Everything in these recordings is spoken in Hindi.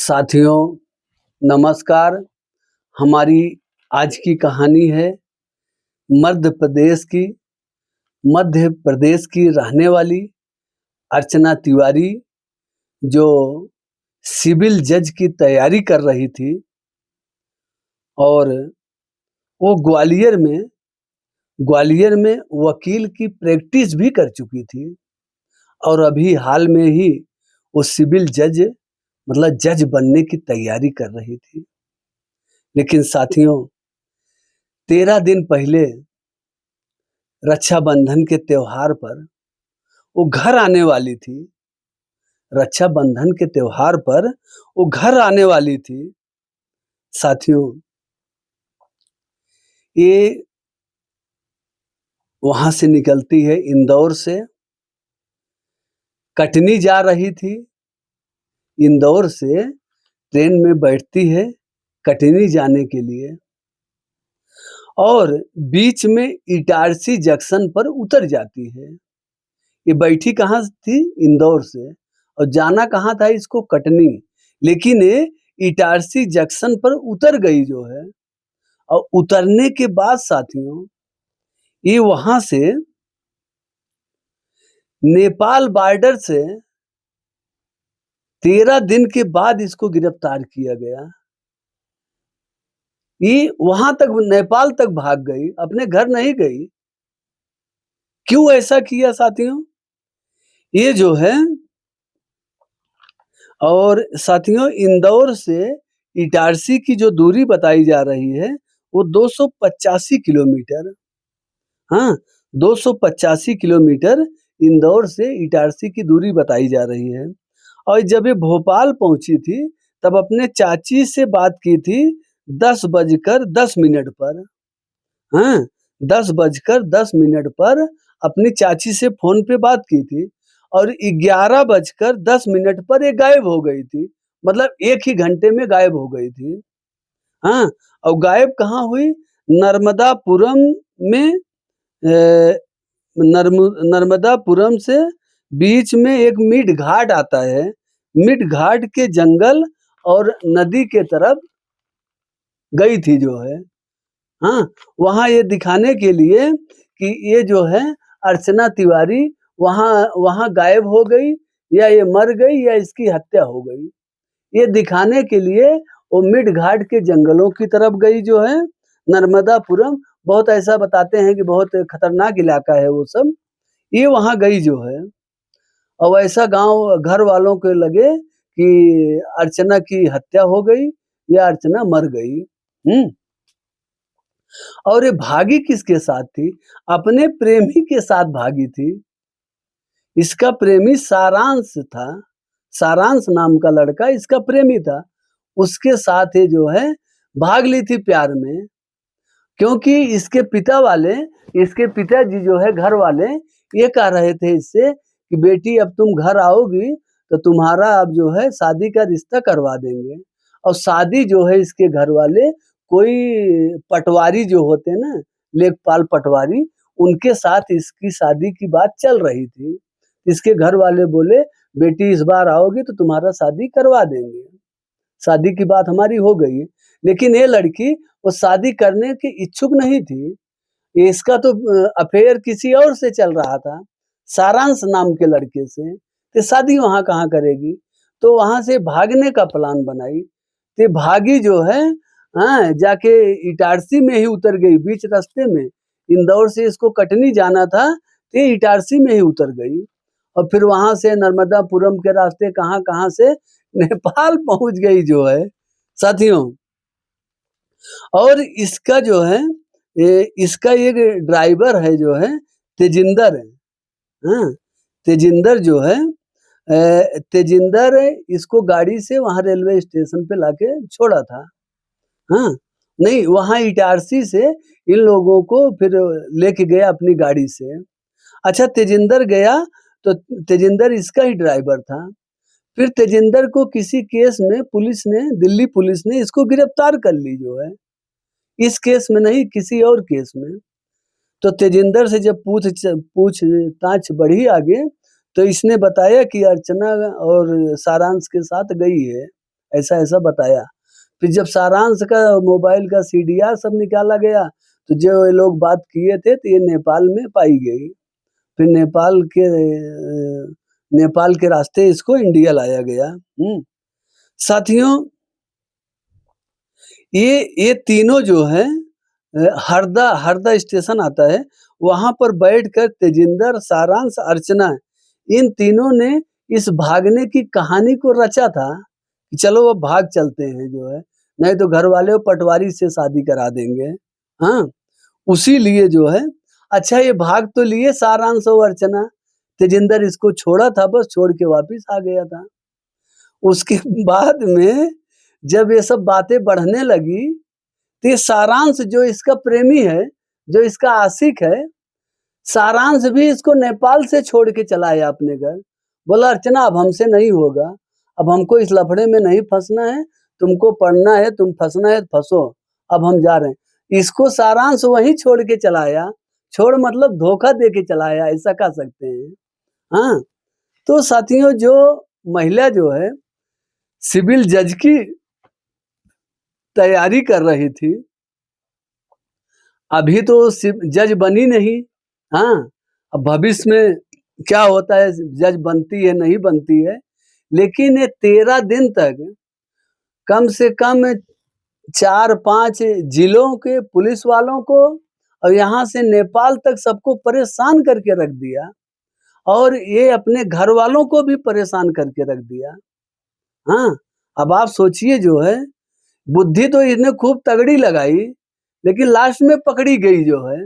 साथियों नमस्कार। हमारी आज की कहानी है मध्य प्रदेश की रहने वाली अर्चना तिवारी, जो सिविल जज की तैयारी कर रही थी और वो ग्वालियर में वकील की प्रैक्टिस भी कर चुकी थी और अभी हाल में ही वो सिविल जज जज बनने की तैयारी कर रही थी। लेकिन साथियों, 13 दिन पहले रक्षाबंधन के त्योहार पर वो घर आने वाली थी। रक्षाबंधन के त्योहार पर वो घर आने वाली थी। साथियों, ये वहां से निकलती है, इंदौर से कटनी जा रही थी। इंदौर से ट्रेन में बैठती है कटनी जाने के लिए और बीच में इटारसी जंक्शन पर उतर जाती है। ये बैठी कहाँ थी? इंदौर से, और जाना कहाँ था इसको? कटनी। लेकिन ये इटारसी जंक्शन पर उतर गई जो है, और उतरने के बाद साथियों, ये वहां से नेपाल बॉर्डर से 13 दिन के बाद इसको गिरफ्तार किया गया। ये वहां तक, नेपाल तक भाग गई, अपने घर नहीं गई। क्यों ऐसा किया साथियों? ये जो है, और साथियों, इंदौर से इटारसी की जो दूरी बताई जा रही है वो 285 किलोमीटर। हाँ, 285 किलोमीटर इंदौर से इटारसी की दूरी बताई जा रही है। और जब ये भोपाल पहुंची थी तब अपने चाची से बात की थी 10:10 पर। हाँ, 10:10 पर अपनी चाची से फोन पे बात की थी और 11:10 पर ये गायब हो गई थी। मतलब एक ही घंटे में गायब हो गई थी। हाँ, और गायब कहाँ हुई? नर्मदापुरम में। नर्मदापुरम से बीच में एक मिड घाट आता है। मिड घाट के जंगल और नदी के तरफ गई थी जो है। हाँ, वहाँ ये दिखाने के लिए कि ये जो है अर्चना तिवारी वहाँ वहाँ गायब हो गई, या ये मर गई, या इसकी हत्या हो गई। ये दिखाने के लिए वो मिड घाट के जंगलों की तरफ गई जो है। नर्मदापुरम बहुत ऐसा बताते हैं कि बहुत खतरनाक इलाका है वो सब। ये वहाँ गई जो है, और ऐसा गांव घर वालों को लगे कि अर्चना की हत्या हो गई या अर्चना मर गई। और ये भागी किसके साथ थी? अपने प्रेमी के साथ भागी थी। इसका प्रेमी सारांश था। सारांश नाम का लड़का इसका प्रेमी था। उसके साथ ये जो है भाग ली थी प्यार में। क्योंकि इसके पिताजी जो है, घर वाले, ये कह रहे थे इससे कि बेटी अब तुम घर आओगी तो तुम्हारा अब जो है शादी का रिश्ता करवा देंगे। और शादी जो है इसके घर वाले कोई पटवारी जो होते हैं ना, लेखपाल पटवारी, उनके साथ इसकी शादी की बात चल रही थी। इसके घर वाले बोले बेटी इस बार आओगी तो तुम्हारा शादी करवा देंगे। शादी की बात हमारी हो गई। लेकिन ये लड़की वो शादी करने की इच्छुक नहीं थी। इसका तो अफेयर किसी और से चल रहा था, सारांश नाम के लड़के से। तो शादी वहां कहाँ करेगी? तो वहां से भागने का प्लान बनाई। तो भागी जो है, हाँ, जाके इटारसी में ही उतर गई बीच रास्ते में। इंदौर से इसको कटनी जाना था तो इटारसी में ही उतर गई, और फिर वहां से नर्मदापुरम के रास्ते कहाँ कहाँ से नेपाल पहुंच गई जो है साथियों। और इसका जो है, इसका एक ड्राइवर है जो है, तेजिंदर है। हाँ, तेजिंदर जो है, तेजिंदर इसको गाड़ी से वहां रेलवे स्टेशन पे लाके छोड़ा था। हाँ, नहीं, वहां इटारसी से इन लोगों को फिर लेके गया अपनी गाड़ी से। अच्छा, तेजिंदर गया तो तेजिंदर इसका ही ड्राइवर था। फिर तेजिंदर को किसी केस में दिल्ली पुलिस ने इसको गिरफ्तार कर ली जो है। इस केस में नहीं, किसी और केस में। तो तेजिंदर से जब पूछताछ बढ़ी आगे, तो इसने बताया कि अर्चना और सारांश के साथ गई है ऐसा-ऐसा बताया। फिर जब सारांश का मोबाइल का सीडीआर सब निकाला गया, तो जो ये लोग बात किए थे, तो ये नेपाल में पाई गई। फिर नेपाल के रास्ते इसको इंडिया लाया गया। साथियों, ये तीनों जो है हरदा स्टेशन आता है, वहाँ पर बैठकर तेजिंदर, सारांश, अर्चना, इन तीनों ने इस भागने की कहानी को रचा था कि चलो अब भाग चलते हैं जो है, नहीं तो घर वाले पटवारी से शादी करा देंगे। हाँ, उसी लिए जो है, अच्छा ये भाग तो लिए सारांश और अर्चना, तेजिंदर इसको छोड़ा था, बस छोड़ के वापिस आ गया था। उसके बाद में जब ये सब बातें बढ़ने लगी, तो ये सारांश जो इसका प्रेमी है, जो इसका आशिक है, सारांश भी इसको नेपाल से छोड़ के चला आया अपने घर। बोला अर्चना अब हमसे नहीं होगा, अब हमको इस लफड़े में नहीं फंसना है, तुमको पढ़ना है, तुम फंसना है फंसो, अब हम जा रहे हैं। इसको सारांश वहीं छोड़ के चला आया, छोड़ मतलब धोखा दे के चला आया, ऐसा कह सकते हैं। हाँ, तो साथियों जो महिला जो है सिविल जज की तैयारी कर रही थी, अभी तो जज बनी नहीं। हाँ, अब भविष्य में क्या होता है, जज बनती है नहीं बनती है, लेकिन ये 13 दिन तक कम से कम 4-5 जिलों के पुलिस वालों को और यहाँ से नेपाल तक सबको परेशान करके रख दिया, और ये अपने घर वालों को भी परेशान करके रख दिया। हाँ, अब आप सोचिए जो है, बुद्धि तो इसने खूब तगड़ी लगाई, लेकिन लास्ट में पकड़ी गई जो है,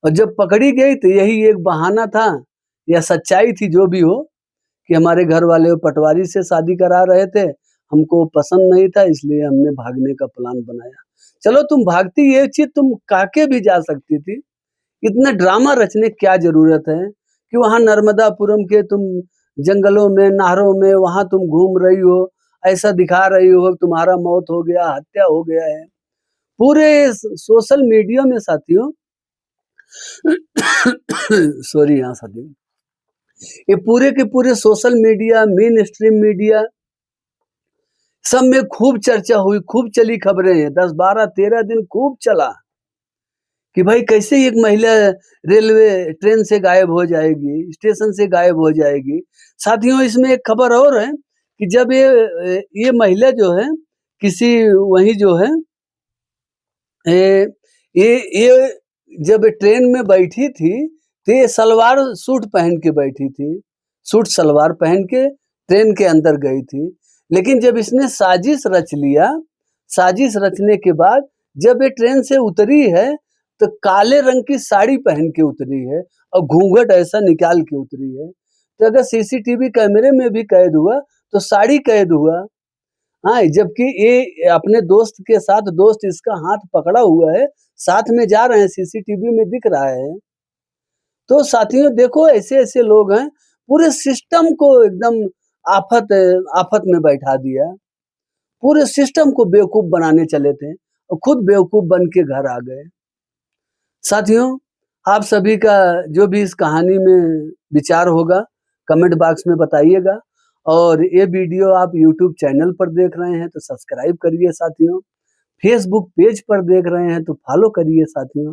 और जब पकड़ी गई तो यही एक बहाना था या सच्चाई थी जो भी हो, कि हमारे घर वाले पटवारी से शादी करा रहे थे, हमको पसंद नहीं था, इसलिए हमने भागने का प्लान बनाया। चलो तुम भागती, ये चीज़ तुम कह के भी जा सकती थी, इतना ड्रामा रचने की क्या ज़रूरत है कि वहाँ नर्मदापुरम के तुम जंगलों में, नहरों में वहाँ तुम घूम रही हो, ऐसा दिखा रही हो तुम्हारा मौत हो गया, हत्या हो गया है। पूरे सोशल मीडिया में साथियों सॉरी हाँ साथियों, ये पूरे के पूरे social media, main stream media सब में खूब चर्चा हुई, खूब चली खबरें हैं, 10, 12, 13 दिन खूब चला कि भाई कैसे एक महिला रेलवे ट्रेन से गायब हो जाएगी, स्टेशन से गायब हो जाएगी। साथियों इसमें एक खबर और है कि जब ये महिला जो है किसी वहीं जो है ये जब ट्रेन में बैठी थी, तो ये सलवार सूट पहन के बैठी थी, सूट सलवार पहन के ट्रेन के अंदर गई थी। लेकिन जब इसने साजिश रच लिया, साजिश रचने के बाद जब ये ट्रेन से उतरी है, तो काले रंग की साड़ी पहन के उतरी है और घूंघट ऐसा निकाल के उतरी है। तो अगर सीसीटीवी कैमरे में भी कैद हुआ, तो साड़ी कैद हुआ। हाँ, जबकि ये अपने दोस्त के साथ, दोस्त इसका हाथ पकड़ा हुआ है, साथ में जा रहे हैं, सीसीटीवी में दिख रहा है। तो साथियों देखो ऐसे-ऐसे लोग हैं, पूरे सिस्टम को एकदम आफत में बैठा दिया। पूरे सिस्टम को बेवकूफ़ बनाने चले थे और खुद बेवकूफ़ बन के घर आ गए। साथियों, आप सभी का जो भी इस कहानी में विचार होगा, कमेंट बॉक्स में बताइएगा, और ये वीडियो आप यूट्यूब चैनल पर देख रहे हैं तो सब्सक्राइब करिए साथियों। फेसबुक पेज पर देख रहे हैं तो फॉलो करिए साथियों।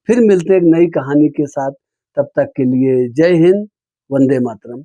फिर मिलते हैं एक नई कहानी के साथ, तब तक के लिए जय हिंद, वंदे मातरम।